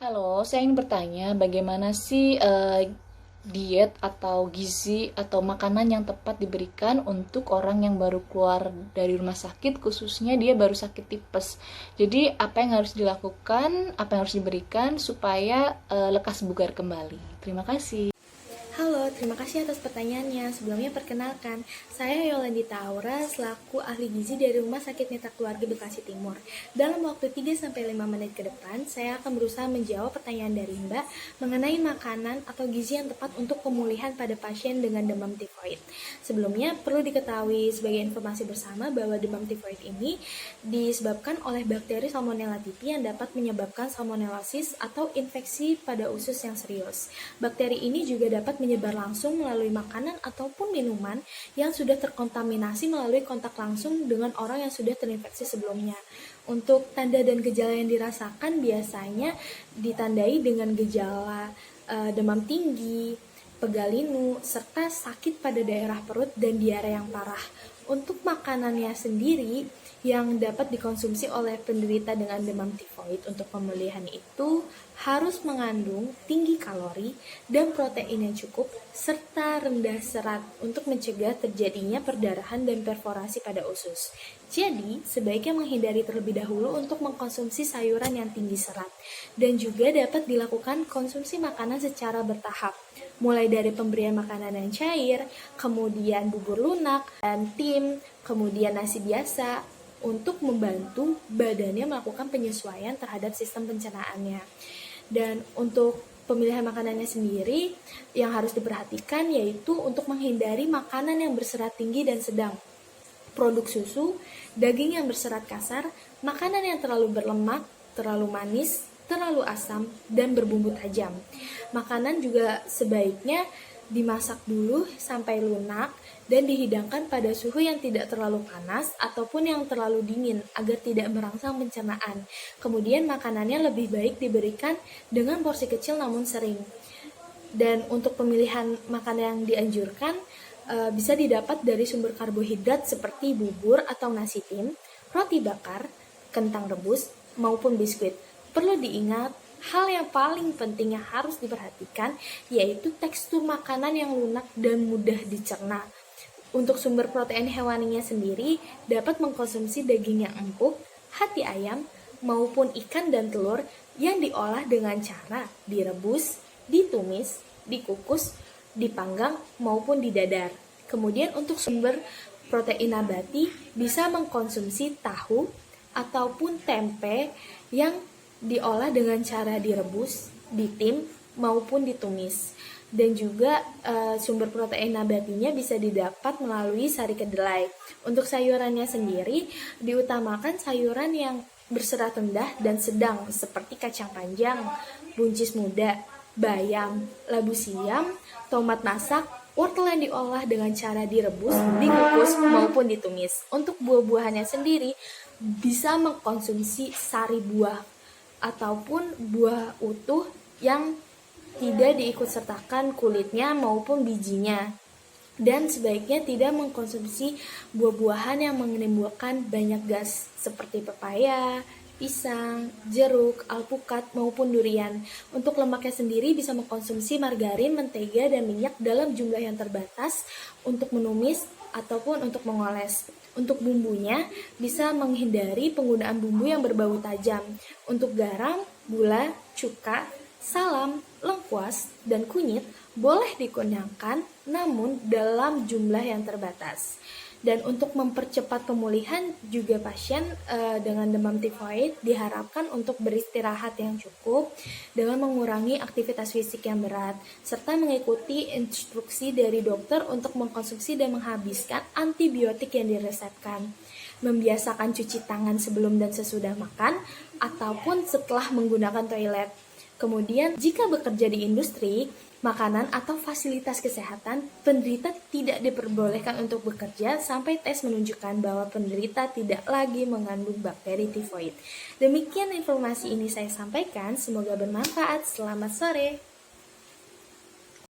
Halo, saya ingin bertanya bagaimana sih diet atau gizi atau makanan yang tepat diberikan untuk orang yang baru keluar dari rumah sakit, khususnya dia baru sakit tipes. Jadi, apa yang harus dilakukan, apa yang harus diberikan supaya lekas bugar kembali. Terima kasih. Halo, terima kasih atas pertanyaannya. Sebelumnya perkenalkan, saya Yolandita Aura selaku ahli gizi dari Rumah Sakit Mitra Keluarga Bekasi Timur. Dalam waktu 3-5 menit ke depan, saya akan berusaha menjawab pertanyaan dari Mbak mengenai makanan atau gizi yang tepat untuk pemulihan pada pasien dengan demam tifoid. Sebelumnya, perlu diketahui sebagai informasi bersama bahwa demam tifoid ini disebabkan oleh bakteri Salmonella typhi yang dapat menyebabkan salmonellosis atau infeksi pada usus yang serius. Bakteri ini juga dapat menyebar langsung melalui makanan ataupun minuman yang sudah terkontaminasi melalui kontak langsung dengan orang yang sudah terinfeksi sebelumnya. Untuk tanda dan gejala yang dirasakan biasanya ditandai dengan gejala demam tinggi, pegal linu, serta sakit pada daerah perut dan diare yang parah. Untuk makanannya sendiri yang dapat dikonsumsi oleh penderita dengan demam tifoid untuk pemulihan itu harus mengandung tinggi kalori dan protein yang cukup serta rendah serat untuk mencegah terjadinya perdarahan dan perforasi pada usus. Jadi, sebaiknya menghindari terlebih dahulu untuk mengkonsumsi sayuran yang tinggi serat dan juga dapat dilakukan konsumsi makanan secara bertahap, mulai dari pemberian makanan yang cair, kemudian bubur lunak dan tim, kemudian nasi biasa, untuk membantu badannya melakukan penyesuaian terhadap sistem pencernaannya. Dan untuk pemilihan makanannya sendiri yang harus diperhatikan yaitu untuk menghindari makanan yang berserat tinggi dan sedang, produk susu, daging yang berserat kasar, makanan yang terlalu berlemak, terlalu manis, terlalu asam, dan berbumbu tajam. Makanan juga sebaiknya dimasak dulu sampai lunak dan dihidangkan pada suhu yang tidak terlalu panas ataupun yang terlalu dingin agar tidak merangsang pencernaan. Kemudian makanannya lebih baik diberikan dengan porsi kecil namun sering. Dan untuk pemilihan makanan yang dianjurkan bisa didapat dari sumber karbohidrat seperti bubur atau nasi tim, roti bakar, kentang rebus, maupun biskuit. Perlu diingat, hal yang paling penting yang harus diperhatikan yaitu tekstur makanan yang lunak dan mudah dicerna. Untuk sumber protein hewaninya sendiri dapat mengkonsumsi daging yang empuk, hati ayam, maupun ikan dan telur yang diolah dengan cara direbus, ditumis, dikukus, dipanggang, maupun didadar. Kemudian untuk sumber protein nabati bisa mengkonsumsi tahu ataupun tempe yang diolah dengan cara direbus, ditim, maupun ditumis. Dan juga sumber protein nabatinya bisa didapat melalui sari kedelai. Untuk sayurannya sendiri diutamakan sayuran yang berserat rendah dan sedang seperti kacang panjang, buncis muda, bayam, labu siam, tomat masak, wortel yang diolah dengan cara direbus, dikukus, maupun ditumis. Untuk buah-buahannya sendiri bisa mengkonsumsi sari buah ataupun buah utuh yang tidak diikutsertakan kulitnya maupun bijinya. Dan sebaiknya tidak mengkonsumsi buah-buahan yang menimbulkan banyak gas seperti pepaya, pisang, jeruk, alpukat, maupun durian. Untuk lemaknya sendiri bisa mengkonsumsi margarin, mentega, dan minyak dalam jumlah yang terbatas untuk menumis ataupun untuk mengoles. Untuk bumbunya bisa menghindari penggunaan bumbu yang berbau tajam. Untuk garam, gula, cuka, salam, lengkuas, dan kunyit boleh digunakan namun dalam jumlah yang terbatas. Dan untuk mempercepat pemulihan juga pasien dengan demam tifoid diharapkan untuk beristirahat yang cukup dengan mengurangi aktivitas fisik yang berat serta mengikuti instruksi dari dokter untuk mengkonsumsi dan menghabiskan antibiotik yang diresepkan. Membiasakan cuci tangan sebelum dan sesudah makan ataupun setelah menggunakan toilet. Kemudian, jika bekerja di industri, makanan atau fasilitas kesehatan, penderita tidak diperbolehkan untuk bekerja sampai tes menunjukkan bahwa penderita tidak lagi mengandung bakteri tifoid. Demikian informasi ini saya sampaikan, semoga bermanfaat. Selamat sore.